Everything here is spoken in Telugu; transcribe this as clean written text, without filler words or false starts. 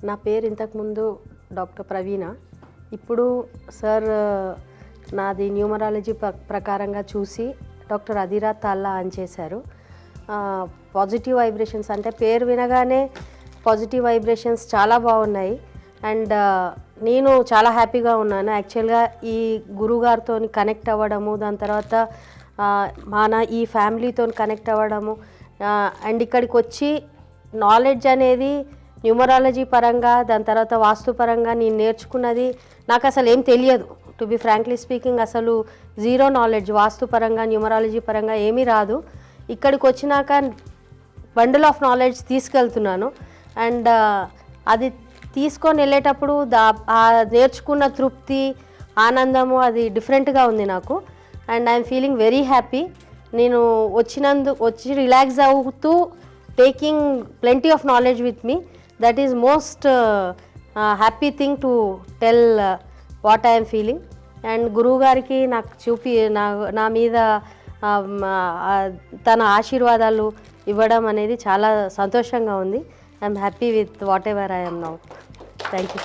నా పేరు ఇంతకుముందు డాక్టర్ ప్రవీణ. ఇప్పుడు సార్ నాది న్యూమరాలజీ ప్రకారంగా చూసి డాక్టర్ అదిరా తాల్లా అని చేశారు. పాజిటివ్ వైబ్రేషన్స్ అంటే పేరు వినగానే పాజిటివ్ వైబ్రేషన్స్ చాలా బాగున్నాయి. అండ్ నేను చాలా హ్యాపీగా ఉన్నాను. యాక్చువల్గా ఈ గురుగారితో కనెక్ట్ అవ్వడము, దాని తర్వాత ఈ ఫ్యామిలీతో కనెక్ట్ అవ్వడము, అండ్ ఇక్కడికి వచ్చి నాలెడ్జ్ అనేది న్యూమరాలజీ పరంగా, దాని తర్వాత వాస్తు పరంగా నేను నేర్చుకున్నది నాకు అసలు ఏం తెలియదు. టు బి ఫ్రాంక్లీ స్పీకింగ్ అసలు జీరో నాలెడ్జ్, వాస్తు పరంగా న్యూమరాలజీ పరంగా ఏమీ రాదు. ఇక్కడికి వచ్చినాక బండిల్ ఆఫ్ నాలెడ్జ్ తీసుకెళ్తున్నాను. అండ్ అది తీసుకొని వెళ్ళేటప్పుడు నేర్చుకున్న తృప్తి, ఆనందము అది డిఫరెంట్గా ఉంది నాకు. And I'm feeling very happy. నేను వచ్చి రిలాక్స్ అవుతూ taking plenty of knowledge with me. That is most happy thing to tell what I'm feeling. And గురువు గారికి నాకు నా మీద తన ఆశీర్వాదాలు ఇవ్వడం అనేది చాలా సంతోషంగా ఉంది. I'm happy with what ever I'm now. Thank you.